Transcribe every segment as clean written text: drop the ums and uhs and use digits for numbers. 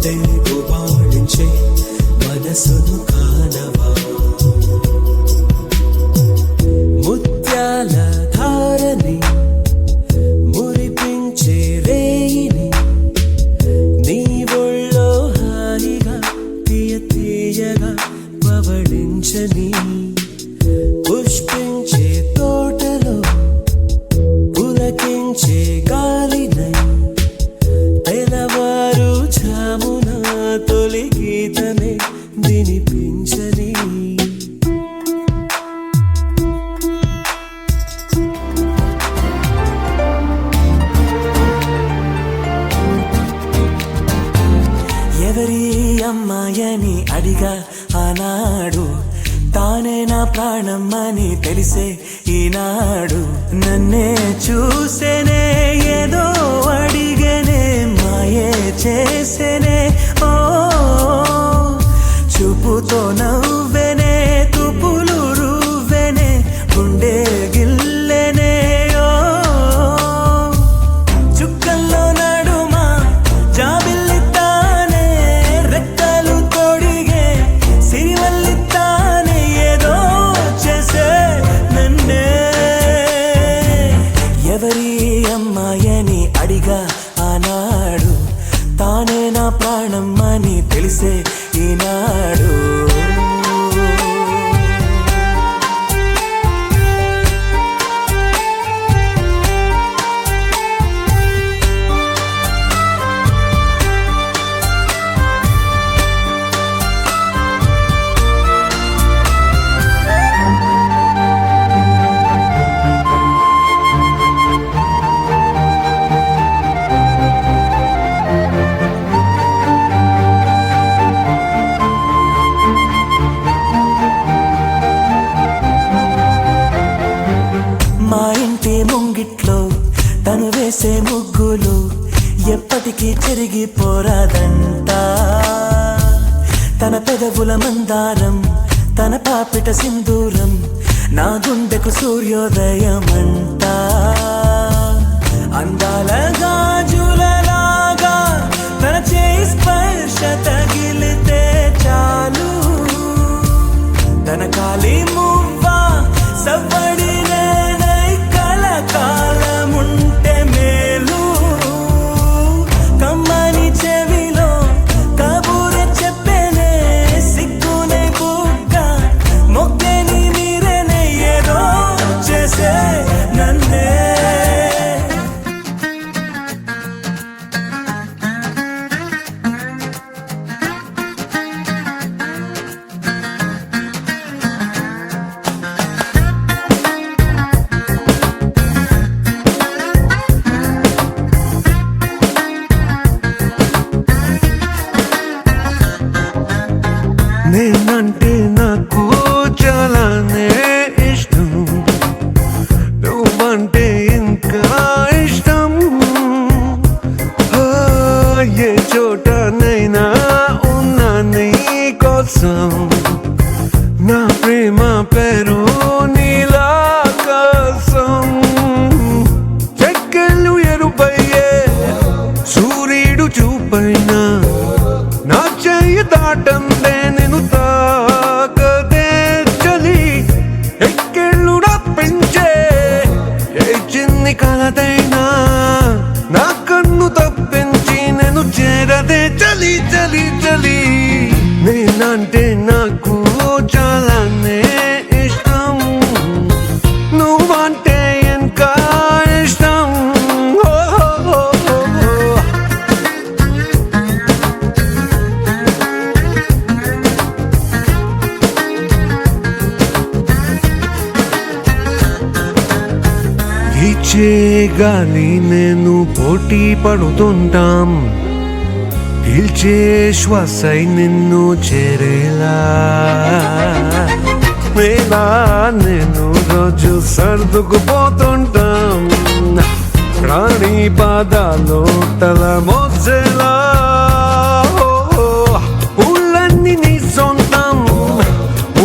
గుండె గుబాళించే మనసును కానవా ముత్యాల ధారని మురిపించే రేయిని నీ ఒళ్ళో హాయిగా తీయ తీయగా పవళించని పుష్పించే తోటలో పులకించే గాలినై తెలవారు జామున తొలి గీతనే వినిపించని ఎవరి అమ్మాయని అడిగా ఆనాడు తానే నా ప్రాణమ్మని తెలిసే ఈనాడు నన్నే చూసేనే ఏదో అడిగేనే మాయే చేసేనే ఓ చూపుతో నవ్వెనే తుపులు రువ్వెనే గుండె గిల్లెనే ఓ చుక్కల్లో నడుమా జాబిల్లితానే రెక్కలు తొడిగే సిరివల్లితానే ఏదో చేసే నన్నే ఎవరి అమ్మాయని అడిగా ఆనాడు తానే నా ప్రాణమ్మని తెలిసే ఈనాడు మా ఇంటి ముంగిట్లో తను వేసే ముగ్గులు ఎప్పటికీ చెరిగిపోరాదంట తన పెదవుల మందారం తన పాపిట సింధూరం నా గుండెకు సూర్యోదయమంట అందాల గాజులలాగా తన చేయి స్పర్శ తగిలితే చాలు తన కాలి మువ్వా సవ్వడి కాలముంటే మేలు కమ్మని చెవిలో కబూరె చెప్పేనే సిగ్గునే బుగ్గ మొగ్గని మీరేనే ఏదో చేసే నన్నే నేనంటే నాకు చాలానే ఇష్టం నువ్వంటే ఇంకా ఇష్టం ఏ చోటనైనా ఉన్నా నీ కోసం నా ప్రేమ పేరు నీలాకాశం చెక్కలు ఎరుపయ్యే సూర్యుడు చూపైనా నా చెయ్యి దాటందే నేను తాకదే చలి ఎక్కెళ్ళు పెంచే ఏ చిన్ని కలదైనా నా కన్ను తప్పించి నేను చేరదే చలి చలి చలి నేనంటే నాకు చాలానే ఇష్టం నువ్వంటే ఇంకా ఇష్టం ఇచ్చే గాలి నేను పోటీ పడుతుంటాం పీల్చే శ్వాసై నిన్ను చేరేలా మేలా నేను రోజు సర్దుకుపోతుంటాం ప్రాణి పాదాలు తల మోసేలా ఊళ్ళన్నీ నీ సొంతం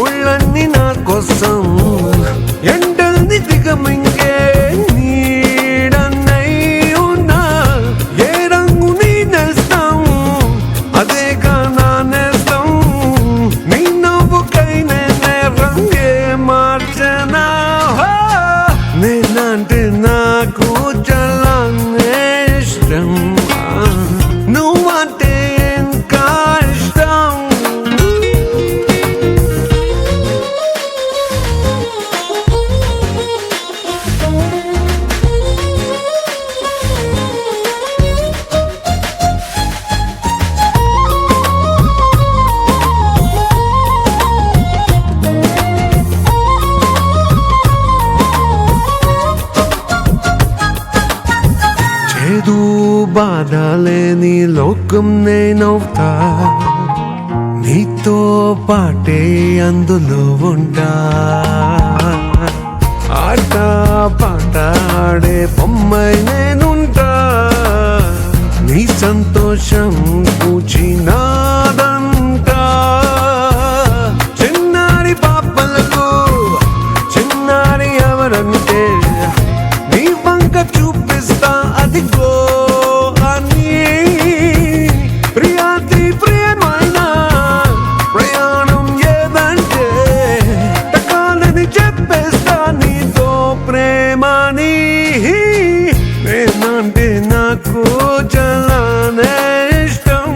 ఊళ్ళన్నీ నా కోసం ఎండల్ని దిగమింగే నీడన్నై ఉన్నా ఏ రంగు నీ నేస్తాం అదే బాధ లేని లోకం నేనవుతా, నీతో పాటే అందులో ఉంటా. ఆట పాట ఆడే బొమ్మై నేనుంటా, నీ సంతోషం కూచినాదంటా. చిన్నారి పాపలకు చిన్నారి ఎవరంటే నీ వంక చూపిస్తా అదిగో అని. ప్రియాతి ప్రియమైన ప్రయాణం ఏదంటే తకాలని చెప్పేస్తా నీతో ప్రేమని. నేనంటే నాకు చాలా ఇష్టం.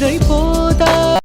ఇదైపోతా